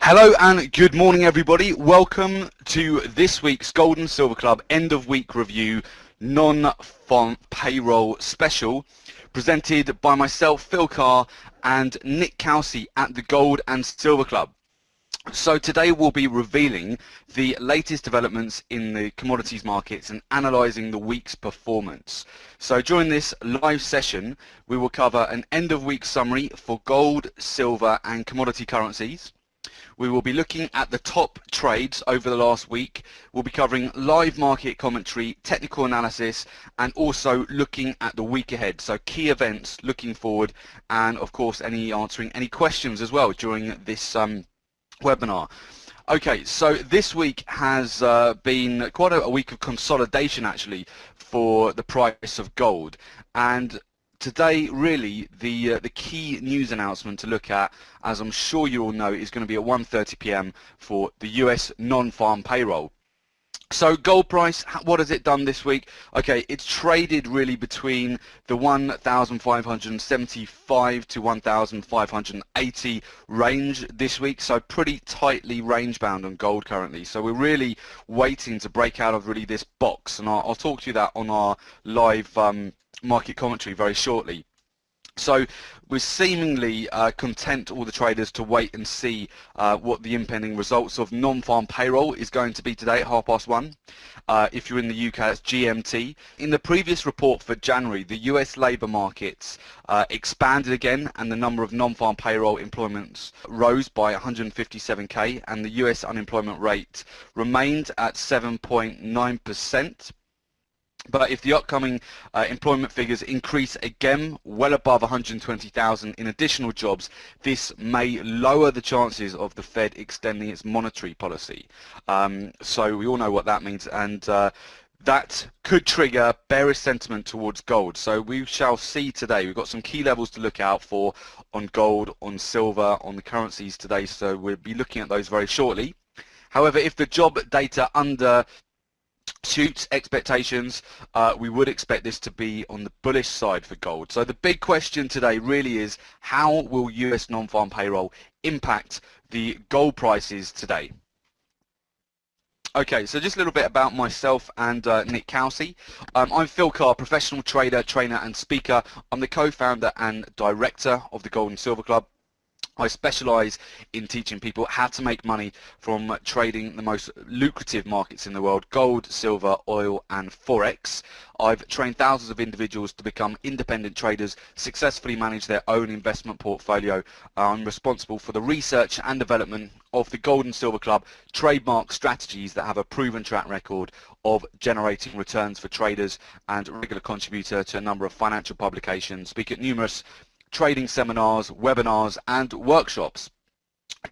Hello and good morning everybody. Welcome to this week's Gold and Silver Club end of week review non-farm payroll special presented by myself, Phil Carr, and Nick Kelsey at the Gold and Silver Club. So today we'll be revealing the latest developments in the commodities markets and analysing the week's performance. So during this live session we will cover an end of week summary for gold, silver and commodity currencies. We will be looking at the top trades over the last week. We'll be covering live market commentary, technical analysis, and also looking at the week ahead. So key events looking forward, and of course answering any questions as well during this webinar. Okay, so this week has been quite a week of consolidation actually for the price of gold, and today, really, the key news announcement to look at, as I'm sure you all know, is going to be at 1:30 p.m. for the US non-farm payroll. So gold price, what has it done this week? Okay, it's traded really between the 1,575 to 1,580 range this week, so pretty tightly range bound on gold currently. So we're really waiting to break out of really this box, and I'll talk to you that on our live market commentary very shortly. So we're seemingly content, all the traders, to wait and see what the impending results of non-farm payroll is going to be today at 1:30. If you're in the UK, it's GMT. In the previous report for January, the US labour markets expanded again, and the number of non-farm payroll employments rose by 157k, and the US unemployment rate remained at 7.9%. But if the upcoming employment figures increase again well above 120,000 in additional jobs, this may lower the chances of the Fed extending its monetary policy. So we all know what that means, and that could trigger bearish sentiment towards gold. So we shall see today. We've got some key levels to look out for on gold, on silver, on the currencies today, so we'll be looking at those very shortly. However, if the job data shoots expectations, we would expect this to be on the bullish side for gold. So the big question today really is, how will US non-farm payroll impact the gold prices today? Okay, so just a little bit about myself and Nick Kelsey. I'm Phil Carr, professional trader, trainer and speaker. I'm the co-founder and director of the Gold and Silver Club. I specialise in teaching people how to make money from trading the most lucrative markets in the world: gold, silver, oil and forex. I've trained thousands of individuals to become independent traders, successfully manage their own investment portfolio. I'm responsible for the research and development of the Gold and Silver Club trademark strategies that have a proven track record of generating returns for traders, and a regular contributor to a number of financial publications, speak at numerous trading seminars, webinars and workshops.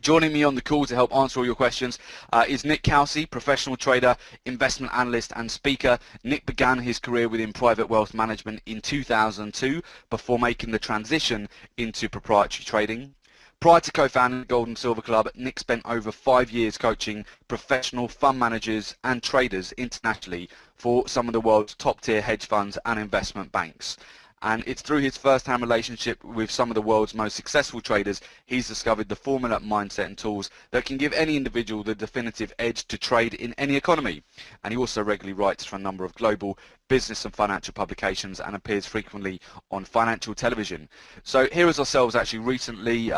Joining me on the call to help answer all your questions is Nick Kelsey, professional trader, investment analyst and speaker. Nick began his career within private wealth management in 2002 before making the transition into proprietary trading. Prior to co-founding the Gold and Silver Club, Nick spent over 5 years coaching professional fund managers and traders internationally for some of the world's top-tier hedge funds and investment banks. And it's through his first-hand relationship with some of the world's most successful traders he's discovered the formula, mindset and tools that can give any individual the definitive edge to trade in any economy. And he also regularly writes for a number of global business and financial publications and appears frequently on financial television. So here is ourselves actually recently.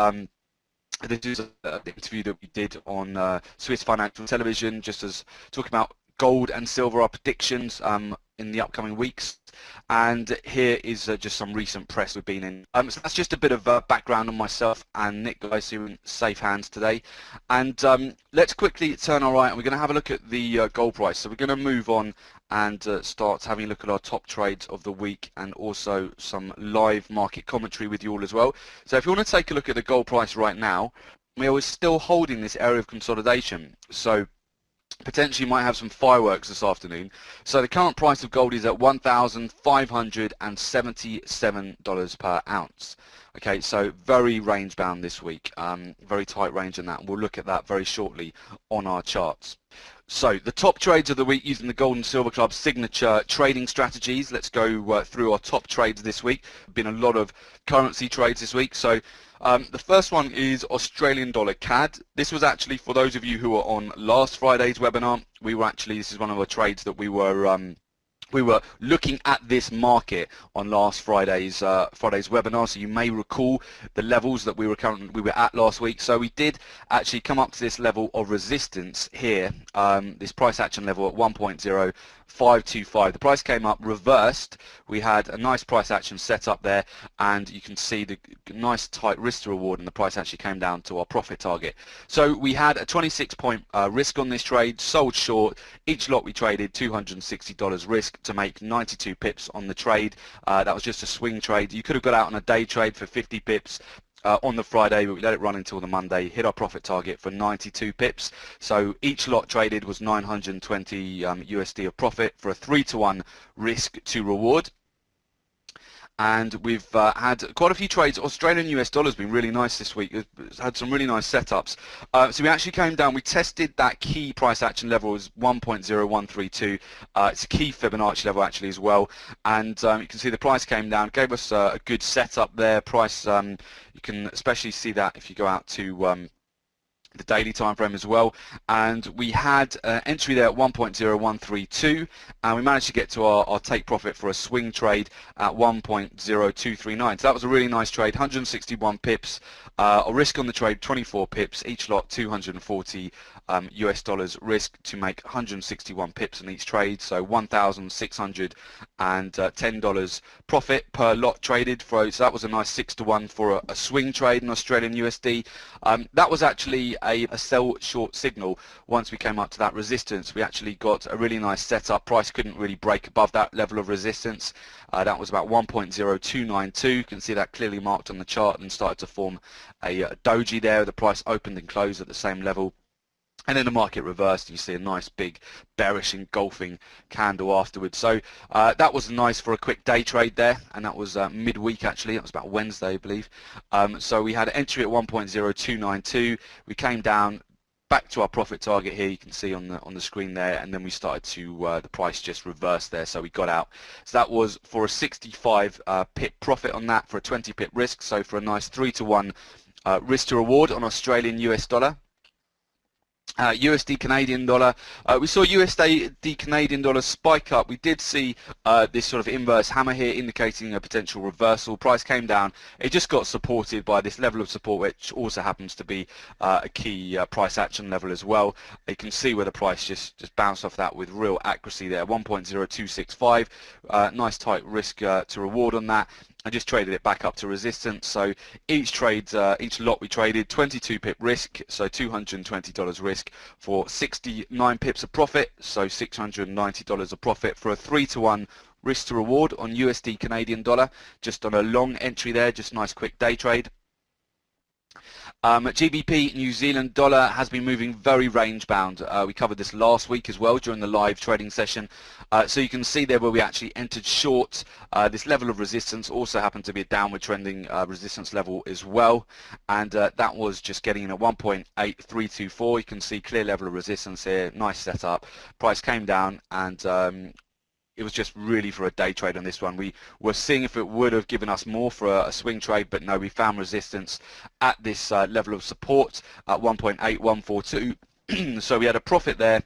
This is an interview that we did on Swiss financial television, just as talking about gold and silver, our predictions in the upcoming weeks. And here is just some recent press we've been in. So that's just a bit of background on myself and Nick, guys, who are in safe hands today. And let's quickly turn our eye, and we're going to have a look at the gold price. So we're going to move on and start having a look at our top trades of the week, and also some live market commentary with you all as well. So if you want to take a look at the gold price right now, we are still holding this area of consolidation. So potentially might have some fireworks this afternoon. So the current price of gold is at $1,577 per ounce. Okay, so very range bound this week, very tight range in that, and we'll look at that very shortly on our charts. So the top trades of the week using the Gold and Silver Club signature trading strategies. Let's go through our top trades this week. Been a lot of currency trades this week. So The first one is Australian dollar CAD. This was actually for those of you who were on last Friday's webinar. This is one of the trades that we were looking at this market on last Friday's webinar, so you may recall the levels that we were at last week. So we did actually come up to this level of resistance here, this price action level at 1.0525. The price came up, reversed. We had a nice price action set up there, and you can see the nice tight risk to reward, and the price actually came down to our profit target. So we had a 26-point risk on this trade, sold short. Each lot we traded $260 risk to make 92 pips on the trade. That was just a swing trade. You could have got out on a day trade for 50 pips on the Friday, but we let it run until the Monday, hit our profit target for 92 pips. So each lot traded was 920 USD of profit for a 3-to-1 risk to reward. And we've had quite a few trades. Australian US dollar has been really nice this week. It's had some really nice setups. So we actually came down, we tested that key price action level was 1.0132. It's a key Fibonacci level actually as well. And you can see the price came down, gave us a good setup there. Price, you can especially see that if you go out to the daily time frame as well, and we had entry there at 1.0132, and we managed to get to our take profit for a swing trade at 1.0239. So that was a really nice trade, 161 pips, a risk on the trade 24 pips, each lot 240 US dollars risk to make 161 pips in each trade, so $1,610 profit per lot traded. So that was a nice 6-to-1 for a swing trade in Australian USD. That was actually a sell short signal. Once we came up to that resistance, we actually got a really nice setup. Price couldn't really break above that level of resistance. That was about 1.0292. You can see that clearly marked on the chart and started to form a doji there. The price opened and closed at the same level. And then the market reversed, and you see a nice big bearish engulfing candle afterwards. So that was nice for a quick day trade there, and that was midweek actually. It was about Wednesday, I believe. So we had an entry at 1.0292. We came down back to our profit target here. You can see on the screen there, and then we started to the price just reversed there, so we got out. So that was for a 65 pip profit on that for a 20 pip risk. So for a nice 3-to-1 risk to reward on Australian US dollar. USD Canadian dollar, we saw USD Canadian dollar spike up. We did see this sort of inverse hammer here indicating a potential reversal. Price came down. It just got supported by this level of support, which also happens to be a key price action level as well. You can see where the price just bounced off that with real accuracy there, 1.0265. Nice tight risk to reward on that. I just traded it back up to resistance. So each lot we traded 22 pip risk, so $220 risk for 69 pips of profit, so $690 of profit for a 3-to-1 risk to reward on USD Canadian dollar, just on a long entry there, just nice quick day trade. GBP New Zealand dollar has been moving very range bound. We covered this last week as well during the live trading session. So you can see there where we actually entered short. This level of resistance also happened to be a downward trending resistance level as well, and that was just getting in at 1.8324. You can see clear level of resistance here, nice setup. Price came down, and it was just really for a day trade on this one. We were seeing if it would have given us more for a swing trade, but no, we found resistance at this level of support at 1.8142. So we had a profit there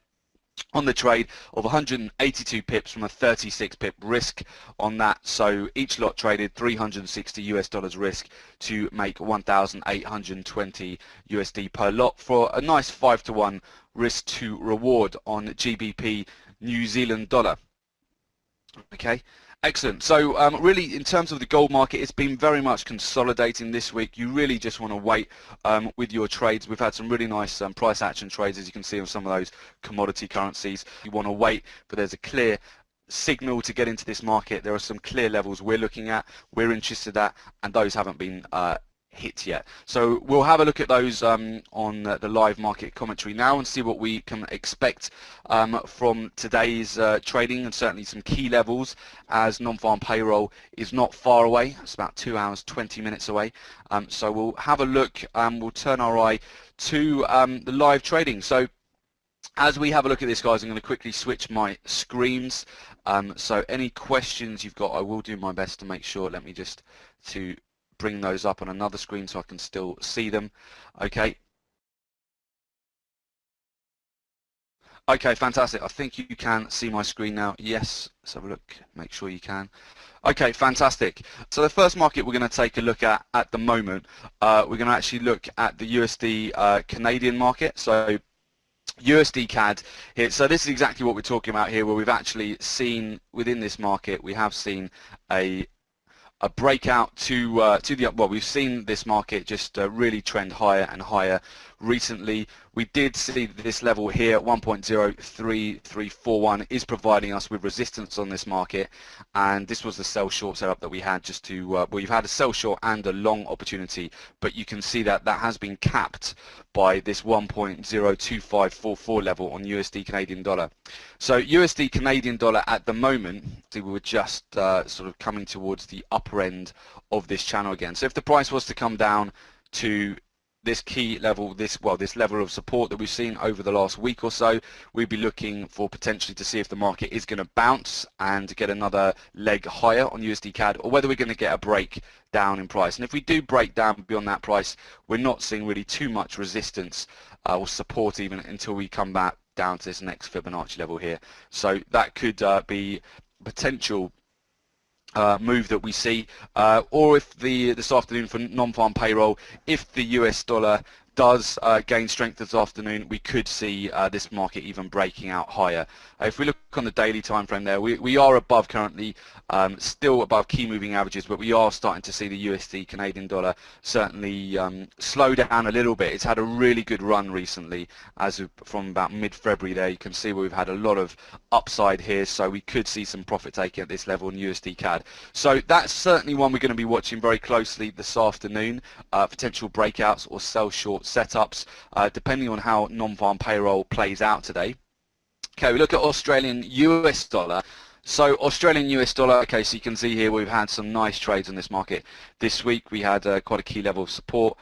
on the trade of 182 pips from a 36 pip risk on that. So each lot traded 360 US dollars risk to make 1,820 USD per lot for a nice 5-to-1 risk to reward on GBP New Zealand dollar. Okay, excellent. So really, in terms of the gold market, it's been very much consolidating this week. You really just want to wait with your trades. We've had some really nice price action trades, as you can see on some of those commodity currencies. You want to wait, but there's a clear signal to get into this market. There are some clear levels we're looking at, we're interested at, and those haven't been hit yet. So we'll have a look at those on the live market commentary now and see what we can expect from today's trading, and certainly some key levels as non-farm payroll is not far away. It's about 2 hours 20 minutes away. So we'll have a look and we'll turn our eye to the live trading. So as we have a look at this, guys, I'm going to quickly switch my screens. So any questions you've got, I will do my best to make sure. Let me just to bring those up on another screen so I can still see them. Okay. Okay, fantastic. I think you can see my screen now. Yes, let's have a look, make sure you can. Okay, fantastic. So the first market we're going to take a look at the moment, we're going to actually look at the USD Canadian market. So USD CAD here. So this is exactly what we're talking about here, where we've actually seen within this market, we have seen a breakout to the, well, we've seen this market just really trend higher and higher recently. We did see this level here, 1.03341, is providing us with resistance on this market, and this was the sell short setup that we had just to, well, you've had a sell short and a long opportunity, but you can see that that has been capped by this 1.02544 level on USD Canadian dollar. So USD Canadian dollar at the moment, we were just sort of coming towards the upper end of this channel again. So if the price was to come down to this key level, this level of support that we've seen over the last week or so, we'd be looking for potentially to see if the market is going to bounce and get another leg higher on USD CAD, or whether we're going to get a break down in price. And if we do break down beyond that price, we're not seeing really too much resistance or support even until we come back down to this next Fibonacci level here. So that could be potential move that we see, or if this afternoon for non-farm payroll, if the US dollar does gain strength this afternoon, we could see this market even breaking out higher. If we look on the daily time frame there, we are above currently, still above key moving averages, but we are starting to see the USD Canadian dollar certainly slow down a little bit. It's had a really good run recently, as from about mid-February there. You can see where we've had a lot of upside here, so we could see some profit taking at this level in USD CAD. So that's certainly one we're going to be watching very closely this afternoon, potential breakouts or sell short setups, depending on how non-farm payroll plays out today. Okay, we look at Australian US dollar. So Australian US dollar, okay, so you can see here we've had some nice trades in this market this week. We had quite a key level of support,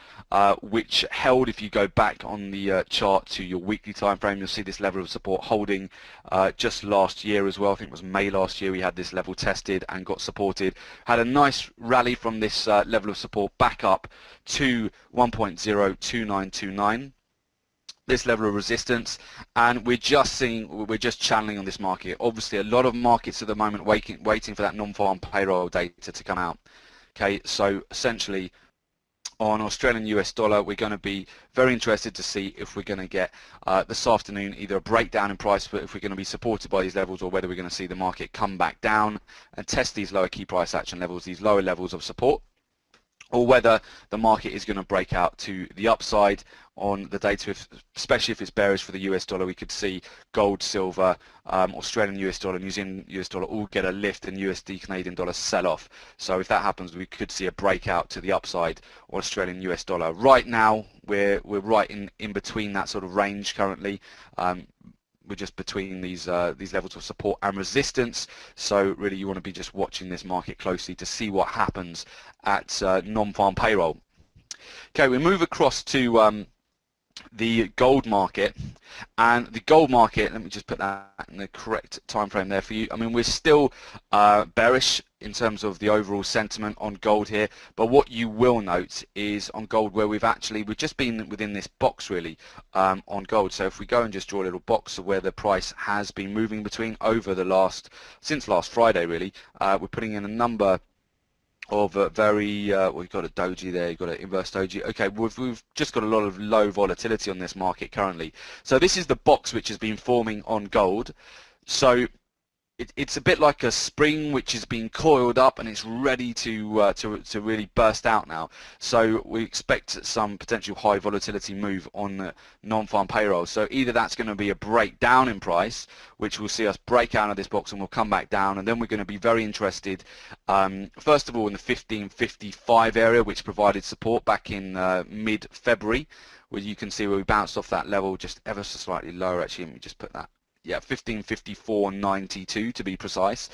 which held. If you go back on the chart to your weekly time frame, you'll see this level of support holding just last year as well. I think it was May last year we had this level tested and got supported. Had a nice rally from this level of support back up to 1.02929. This level of resistance, and we're just channeling on this market. Obviously a lot of markets at the moment waiting for that non-farm payroll data to come out. Okay, so essentially on Australian US dollar, we're going to be very interested to see if we're going to get this afternoon either a breakdown in price, but if we're going to be supported by these levels, or whether we're going to see the market come back down and test these lower key price action levels, these lower levels of support, or whether the market is going to break out to the upside on the data, especially if it's bearish for the US dollar. We could see gold, silver, Australian US dollar, New Zealand US dollar all get a lift, and USD Canadian dollar sell off. So if that happens, we could see a breakout to the upside on Australian US dollar. Right now, we're right in between that sort of range currently. We're just between these levels of support and resistance, so really you want to be just watching this market closely to see what happens at non-farm payroll. Okay, we move across to the gold market, and the gold market, let me just put that in the correct time frame there for you. I mean, we're still bearish in terms of the overall sentiment on gold here, but what you will note is on gold where we've just been within this box really on gold. So if we go and just draw a little box of where the price has been moving between over the since last Friday really, we're putting in a number of very, well, you've got a doji there, you've got an inverse doji. Okay, we've just got a lot of low volatility on this market currently. So this is the box which has been forming on gold. So it's a bit like a spring which has been coiled up and it's ready to really burst out now. So we expect some potential high volatility move on non-farm payroll. So either that's going to be a breakdown in price, which will see us break out of this box and we'll come back down, and then we're going to be very interested first of all in the 1555 area, which provided support back in mid-February, where you can see where we bounced off that level just ever so slightly lower. Actually, let me just put that. Yeah, 1554.92 to be precise.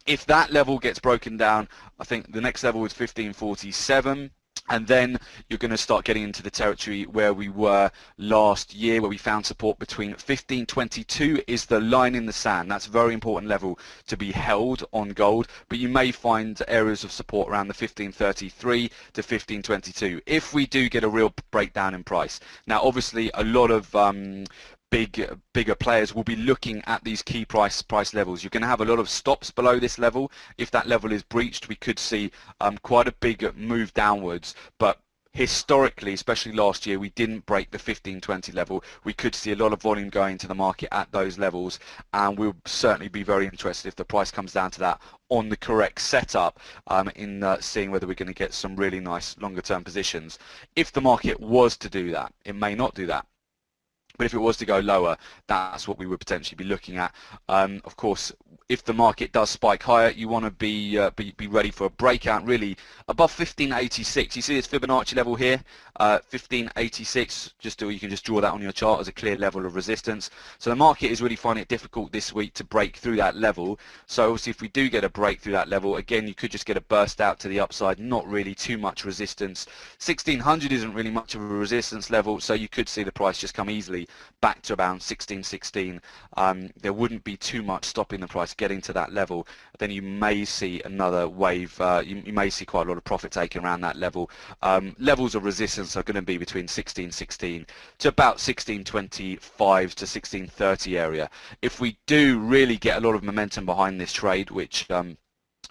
If that level gets broken down, I think the next level is 1547. And then you're going to start getting into the territory where we were last year, where we found support between 1522 is the line in the sand. That's a very important level to be held on gold, but you may find areas of support around the 1533 to 1522 if we do get a real breakdown in price. Now obviously a lot of bigger players will be looking at these key price levels. You're going to have a lot of stops below this level. If that level is breached, we could see quite a big move downwards, but historically, especially last year, we didn't break the 1520 level. We could see a lot of volume going to the market at those levels, and we'll certainly be very interested if the price comes down to that on the correct setup in seeing whether we're going to get some really nice longer term positions. If the market was to do that, it may not do that. But if it was to go lower, that's what we would potentially be looking at. Of course, if the market does spike higher, you want to be ready for a breakout really above 1586. You see this Fibonacci level here, 1586. You can just draw that on your chart as a clear level of resistance. So the market is really finding it difficult this week to break through that level. So obviously, if we do get a break through that level, again, you could just get a burst out to the upside. Not really too much resistance. 1600 isn't really much of a resistance level, so you could see the price just come easily back to around 1616. There wouldn't be too much stopping the price getting to that level. Then you may see another wave. You may see quite a lot of profit taken around that level. Levels of resistance are going to be between 1616 to about 1625 to 1630 area. If we do really get a lot of momentum behind this trade, which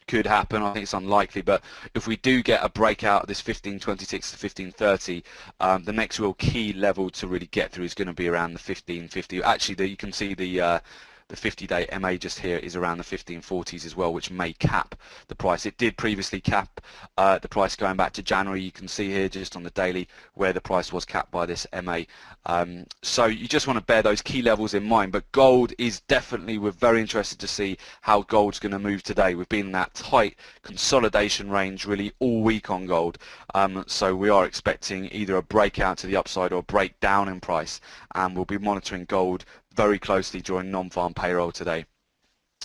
could happen, I think it's unlikely, but if we do get a breakout of this 1526 to 1530, the next real key level to really get through is going to be around the 1550. Actually, you can see the 50-day MA just here is around the 1540s as well, which may cap the price. It did previously cap the price going back to January. You can see here just on the daily where the price was capped by this MA. So you just want to bear those key levels in mind. But gold is definitely, we're very interested to see how gold's going to move today. We've been in that tight consolidation range really all week on gold. So we are expecting either a breakout to the upside or a breakdown in price. And we'll be monitoring gold very closely during non-farm payroll today.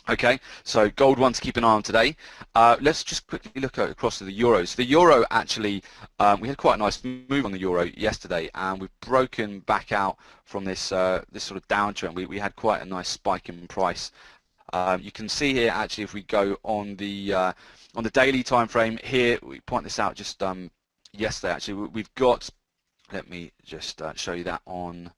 Okay, so gold one to keep an eye on today. Let's just quickly look across to the euros. The euro actually, we had quite a nice move on the euro yesterday, and we've broken back out from this this sort of downtrend. We had quite a nice spike in price. You can see here actually, if we go on the daily time frame here, we point this out just yesterday. Actually, we've got. Let me just show you that on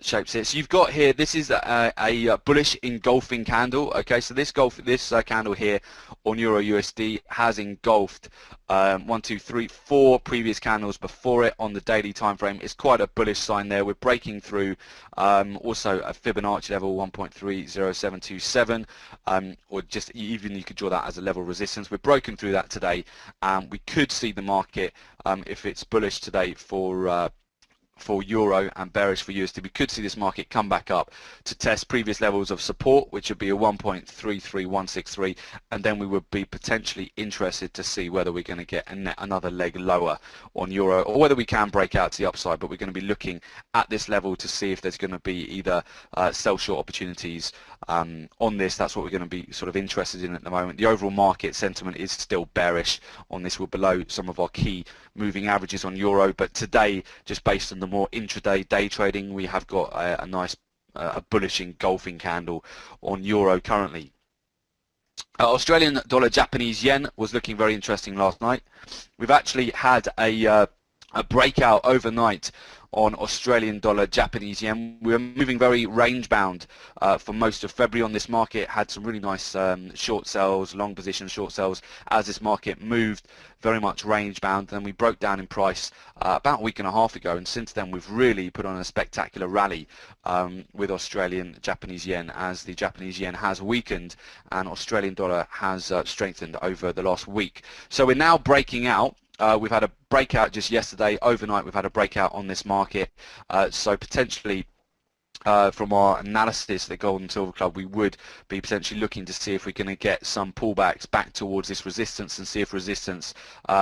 shapes here. So you've got here, this is a bullish engulfing candle. Okay, so this candle here on Euro USD has engulfed 1, 2, 3, 4 previous candles before it on the daily time frame. It's quite a bullish sign there. We're breaking through also a Fibonacci level 1.30727, or just even you could draw that as a level of resistance. We're broken through that today, and we could see the market, if it's bullish today for euro and bearish for USD, we could see this market come back up to test previous levels of support, which would be a 1.33163, and then we would be potentially interested to see whether we're going to get another leg lower on euro, or whether we can break out to the upside. But we're going to be looking at this level to see if there's going to be either sell short opportunities on this. That's what we're going to be sort of interested in at the moment. The overall market sentiment is still bearish on this. We're below some of our key moving averages on euro, but today, just based on the more intraday day trading, we have got a nice bullish engulfing candle on euro currently. Australian dollar Japanese yen was looking very interesting last night. We've actually had a breakout overnight on Australian dollar Japanese yen. We were moving very range bound for most of February on this market. Had some really nice short sells, long position short sells as this market moved very much range bound. Then we broke down in price about a week and a half ago, and since then we've really put on a spectacular rally with Australian Japanese yen, as the Japanese yen has weakened and Australian dollar has strengthened over the last week. So we're now breaking out. We've had a breakout just yesterday. Overnight we've had a breakout on this market, so potentially from our analysis at the Gold and Silver Club, we would be potentially looking to see if we're going to get some pullbacks back towards this resistance, and see if resistance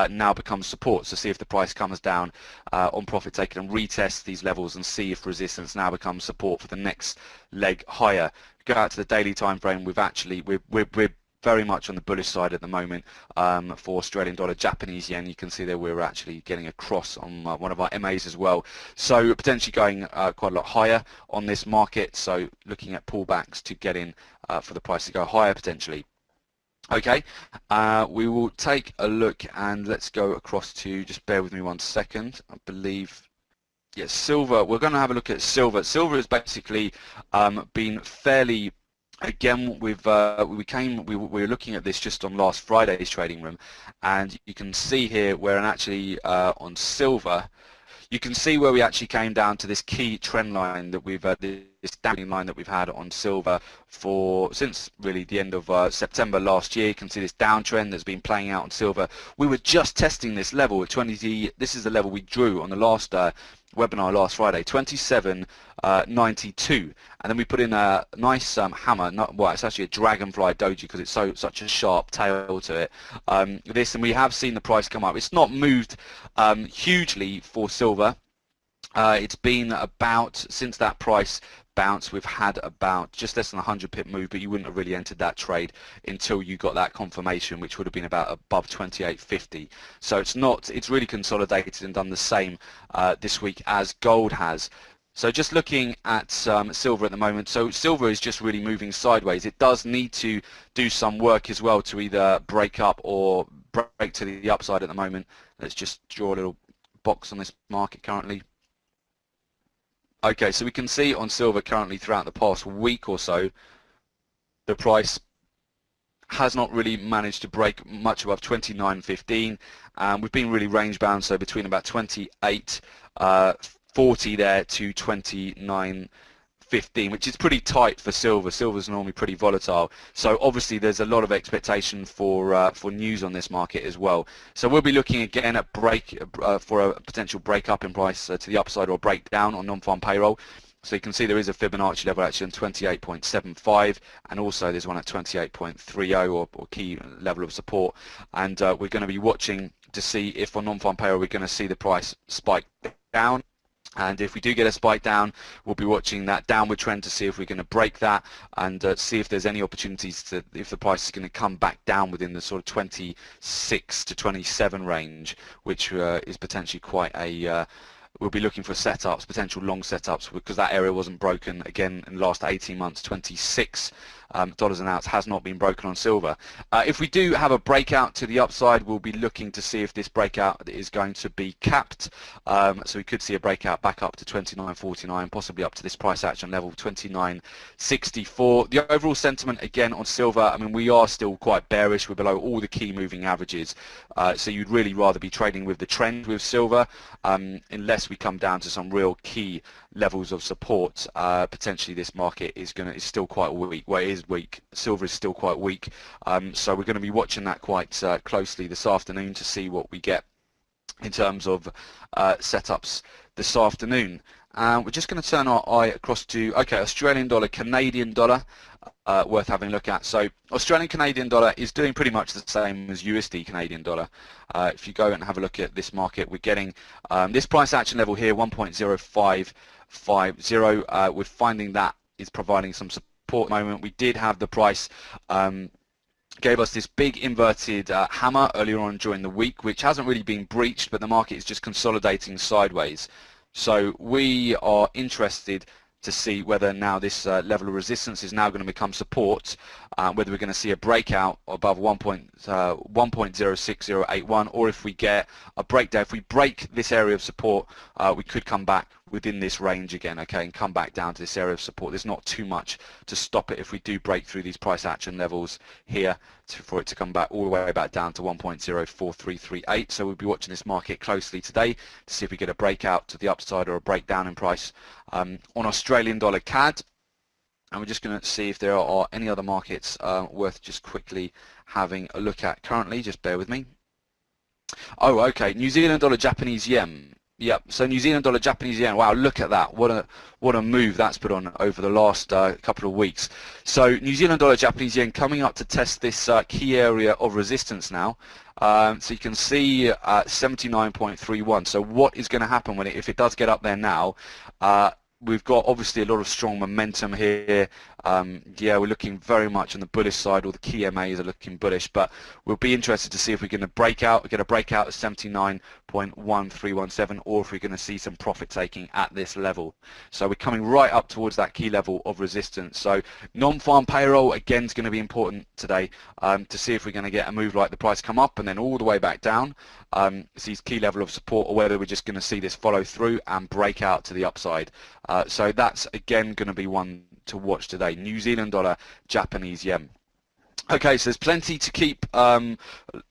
now becomes support. So see if the price comes down on profit taken and retest these levels, and see if resistance now becomes support for the next leg higher. Go out to the daily time frame. We've actually we're very much on the bullish side at the moment for Australian dollar, Japanese yen. You can see there we're actually getting a cross on one of our MAs as well. So potentially going quite a lot higher on this market. So looking at pullbacks to get in for the price to go higher potentially. Okay, we will take a look and let's go across to, just bear with me 1 second, I believe, yes, silver. We're going to have a look at silver. Silver has basically been fairly, again, we were looking at this just on last Friday's trading room, and you can see here where actually on silver, you can see where we actually came down to this key trend line that we've this down line that we've had on silver since really the end of September last year. You can see this downtrend that's been playing out on silver. We were just testing this level at 20. This is the level we drew on the last webinar last Friday, 27.92, and then we put in a nice hammer. Well, it's actually a dragonfly doji because it's such a sharp tail to it. And we have seen the price come up. It's not moved hugely for silver. It's been about, since that price bounce, we've had about just less than a 100 pip move, but you wouldn't have really entered that trade until you got that confirmation, which would have been about above 28.50. So it's really consolidated and done the same this week as gold has. So just looking at silver at the moment, so silver is just really moving sideways. It does need to do some work as well to either break up or break to the upside at the moment. Let's just draw a little box on this market currently. Okay, so we can see on silver currently throughout the past week or so, the price has not really managed to break much above 29.15. We've been really range bound, so between about 28.40 there to 29.15, which is pretty tight for silver. Silver's normally pretty volatile, so obviously there's a lot of expectation for news on this market as well. So we'll be looking again at for a potential break up in price to the upside or breakdown on non-farm payroll. So you can see there is a Fibonacci level actually on 28.75, and also there's one at 28.30 or key level of support. And we're going to be watching to see if on non-farm payroll we're going to see the price spike down. And if we do get a spike down, we'll be watching that downward trend to see if we're going to break that and see if there's any opportunities if the price is going to come back down within the sort of 26 to 27 range, which is potentially quite a we'll be looking for setups, potential long setups, because that area wasn't broken again in the last 18 months. $26 an ounce has not been broken on silver. If we do have a breakout to the upside, we'll be looking to see if this breakout is going to be capped. So we could see a breakout back up to 29.49, possibly up to this price action level 29.64. The overall sentiment again on silver, I mean, we are still quite bearish. We're below all the key moving averages. So you'd really rather be trading with the trend with silver, unless we come down to some real key levels of support. Potentially this market is still quite weak. Well, it is weak. Silver is still quite weak. So we're going to be watching that quite closely this afternoon to see what we get in terms of setups this afternoon. We're just going to turn our eye across to, okay, Australian dollar, Canadian dollar, worth having a look at. So Australian Canadian dollar is doing pretty much the same as USD Canadian dollar. If you go and have a look at this market, we're getting this price action level here, 1.0550. We're finding that is providing some support at the moment. We did have the price gave us this big inverted hammer earlier on during the week, which hasn't really been breached, but the market is just consolidating sideways. So we are interested to see whether now this level of resistance is now going to become support, whether we're going to see a breakout above 1.06081, or if we get a breakdown. If we break this area of support, we could come back within this range again, okay, and come back down to this area of support. There's not too much to stop it if we do break through these price action levels here for it to come back all the way back down to 1.04338. So we'll be watching this market closely today to see if we get a breakout to the upside or a breakdown in price. On Australian dollar CAD, and we're just going to see if there are any other markets worth just quickly having a look at currently. Just bear with me. Oh, okay, New Zealand dollar, Japanese yen. Yep, so New Zealand dollar, Japanese yen. Wow, look at that. What a move that's put on over the last couple of weeks. So New Zealand dollar, Japanese yen coming up to test this key area of resistance now. So you can see 79.31. So what is going to happen if it does get up there now? we've got obviously a lot of strong momentum here. Yeah, we're looking very much on the bullish side. All the key MAs are looking bullish, but we'll be interested to see if we're going to get a breakout at 79.1317, or if we're going to see some profit taking at this level. So we're coming right up towards that key level of resistance. So non-farm payroll again is going to be important today, to see if we're going to get a move like the price come up and then all the way back down. See key level of support, or whether we're just going to see this follow through and break out to the upside. So that's again going to be one to watch today. New Zealand dollar, Japanese yen. Okay, so there's plenty to keep,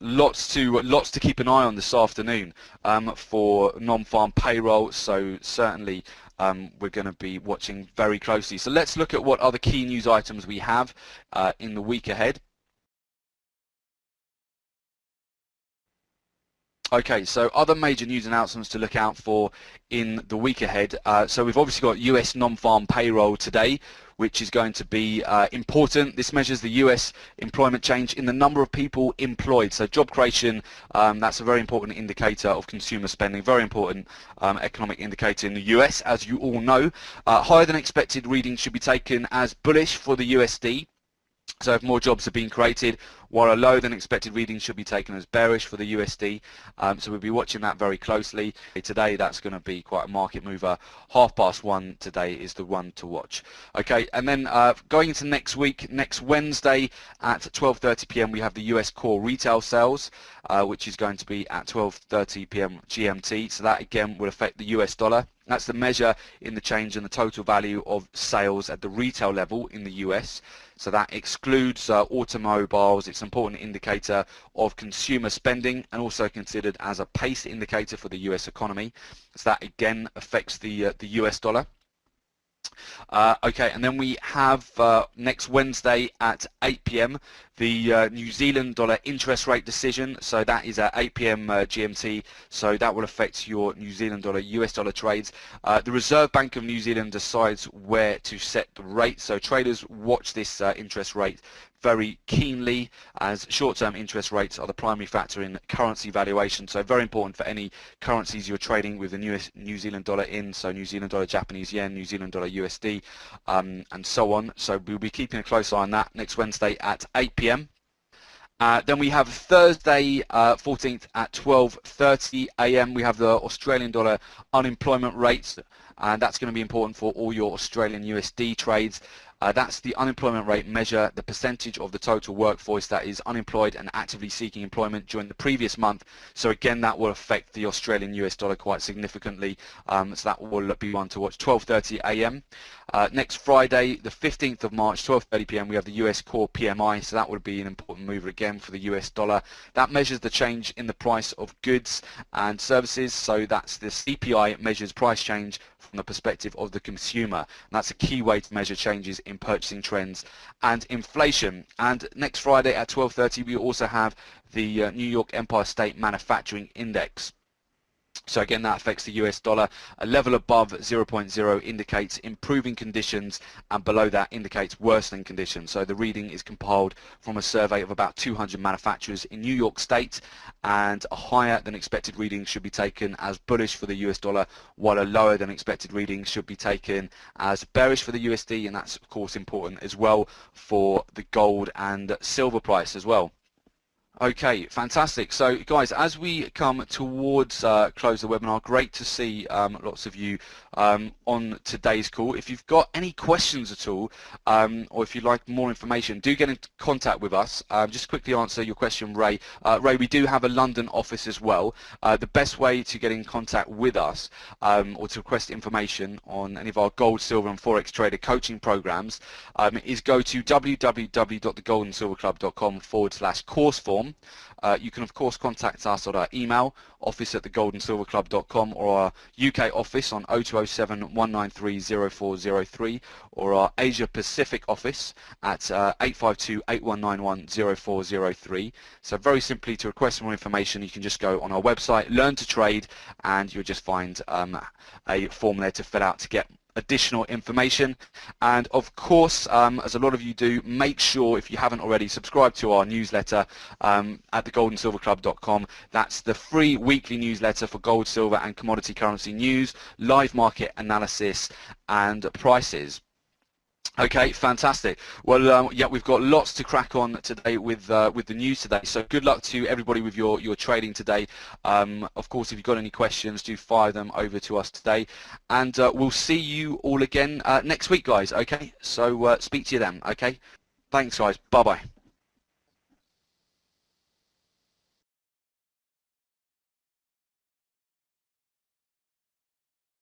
lots to keep an eye on this afternoon for non-farm payroll. So certainly we're going to be watching very closely. So let's look at what other key news items we have in the week ahead. Okay, so other major news announcements to look out for in the week ahead. So we've obviously got US non-farm payroll today, which is going to be important. This measures the US employment change in the number of people employed. So job creation, that's a very important indicator of consumer spending, very important economic indicator in the US, as you all know. Higher than expected readings should be taken as bullish for the USD. So if more jobs are being created, while a lower than expected reading should be taken as bearish for the USD. So we'll be watching that very closely. Today that's going to be quite a market mover. 1:30 today is the one to watch. Okay, and then going into next week, next Wednesday at 12:30 p.m. we have the US core retail sales, which is going to be at 12:30 p.m. GMT. So that again will affect the US dollar. That's the measure in the change in the total value of sales at the retail level in the US. So that excludes automobiles. It's an important indicator of consumer spending and also considered as a pace indicator for the US economy. So that again affects the US dollar. Okay, and then we have next Wednesday at 8 p.m. the New Zealand dollar interest rate decision. So that is at 8 p.m. GMT. So that will affect your New Zealand dollar US dollar trades. The Reserve Bank of New Zealand decides where to set the rate. So traders watch this interest rate very keenly, as short-term interest rates are the primary factor in currency valuation. So very important for any currencies you're trading with the New Zealand dollar in, so New Zealand dollar, Japanese yen, New Zealand dollar, USD, and so on. So we'll be keeping a close eye on that next Wednesday at 8 p.m. Then we have Thursday 14th at 12:30 a.m. we have the Australian dollar unemployment rates, and that's going to be important for all your Australian USD trades. That's the unemployment rate measure, the percentage of the total workforce that is unemployed and actively seeking employment during the previous month. So again, that will affect the Australian US dollar quite significantly. So that will be one to watch. 12:30 a.m. Next Friday, the 15th of March, 12:30 p.m. we have the US core PMI. So that would be an important mover again for the US dollar. That measures the change in the price of goods and services. So that's the CPI measures price change from the perspective of the consumer, and that's a key way to measure changes in purchasing trends and inflation. And next Friday at 12:30 we also have the New York Empire State Manufacturing Index. So again, that affects the US dollar. A level above 0.0 indicates improving conditions, and below that indicates worsening conditions. So the reading is compiled from a survey of about 200 manufacturers in New York State, and a higher than expected reading should be taken as bullish for the US dollar, while a lower than expected reading should be taken as bearish for the USD, and that's of course important as well for the gold and silver price as well. Okay, fantastic. So guys, as we come towards close the webinar, great to see lots of you on today's call. If you've got any questions at all, or if you'd like more information, do get in contact with us. Just quickly answer your question, Ray. Ray, we do have a London office as well. The best way to get in contact with us or to request information on any of our gold, silver and forex trader coaching programs is go to www.thegoldandsilverclub.com/course form. You can of course contact us at our email office@thegoldandsilverclub.com, or our UK office on 0207 193 0403, or our Asia Pacific office at 852 8191 0403. So very simply, to request more information, you can just go on our website, Learn to Trade, and you'll just find a form there to fill out to get additional information. And of course, as a lot of you do, make sure, if you haven't already, subscribe to our newsletter at thegoldandsilverclub.com. That's the free weekly newsletter for gold, silver and commodity currency news, live market analysis and prices. Okay, fantastic. Well, yeah, we've got lots to crack on today with the news today. So good luck to everybody with your trading today. Of course, if you've got any questions, do fire them over to us today, and we'll see you all again next week, guys. Okay, so speak to you then. Okay, thanks, guys. Bye bye.